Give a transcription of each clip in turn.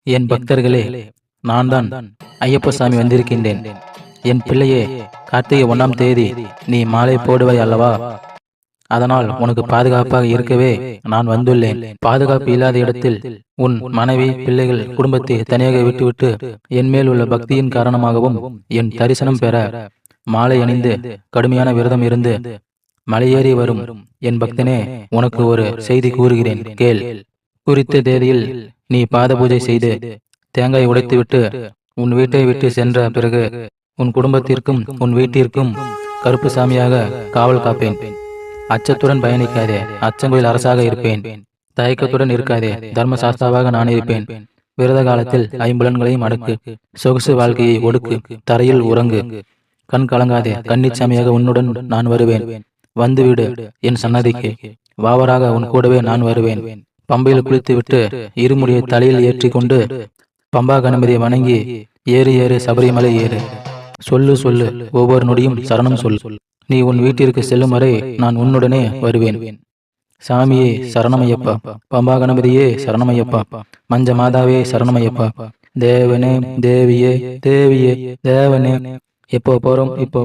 என் பக்தர்களே, நான் தான் ஐயப்ப சாமி வந்திருக்கின்றேன். என் பிள்ளையே, கார்த்திகை 1ஆம் தேதி நீ மாலை போடுவாய் அல்லவா? அதனால் உனக்கு பாதுகாப்பாக இருக்கவே நான் வந்துள்ளேன். பாதுகாப்பு இல்லாத இடத்தில் உன் மனைவி, பிள்ளைகள், குடும்பத்தை தனியாக விட்டுவிட்டு என் மேல் உள்ள பக்தியின் காரணமாகவும் என் தரிசனம் பெற மாலை அணிந்து கடுமையான விரதம் இருந்து மலையேறி வரும் என் பக்தனே, உனக்கு ஒரு செய்தி கூறுகிறேன், கேள். குறித்த தேதியில் நீ பாத பூஜை செய்து தேங்காய் உடைத்துவிட்டு உன் வீட்டை விட்டு சென்ற பிறகு உன் குடும்பத்திற்கும் உன் வீட்டிற்கும் கருப்பு சாமியாக காவல் காப்பேன். அச்சத்துடன் பயணிக்காதே, அச்சங்கோயில் அரசாக இருப்பேன். தயக்கத்துடன் இருக்காதே, தர்மசாஸ்தாவாக நான் இருப்பேன். விரத காலத்தில் ஐம்புலன்களையும் அடக்கு, சொகுசு வாழ்க்கையை ஒடுக்கு, தரையில் உறங்கு, கண் கலங்காதே. கன்னிச்சாமியாக உன்னுடன் நான் வருவேன். வந்துவிடு என் சன்னதிக்கு. வாவராக உன் கூடவே நான் வருவேன். பம்பையில் குளித்துவிட்டு இருமுடியை தலையில் ஏற்றி கொண்டு பம்பா கணபதியை வணங்கி ஏறு ஏறு சபரிமலை ஏறு. சொல்லு சொல்லு, ஒவ்வொரு நொடியும் சரணம் சொல். நீ உன் வீட்டிற்கு செல்லும் வரை நான் உன்னுடனே வருவேன். சாமியே சரணமையப்பா, பம்பா கணபதியே சரணமையப்பா, மஞ்ச மாதாவே சரணமையப்பா, தேவனே தேவியே தேவியே தேவனே. இப்போ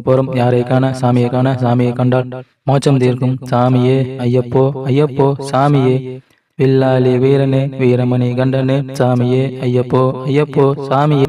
போறோம் யாரை காண? சாமியை காண. சாமியை கண்டால் மோட்சம் தீர்க்கும். சாமியே ஐயப்போ ஐயப்போ சாமியே, வில்லாளி வீரனே வீரமணி கண்டனே, சாமியே ஐயப்போ ஐயப்போ சாமியே.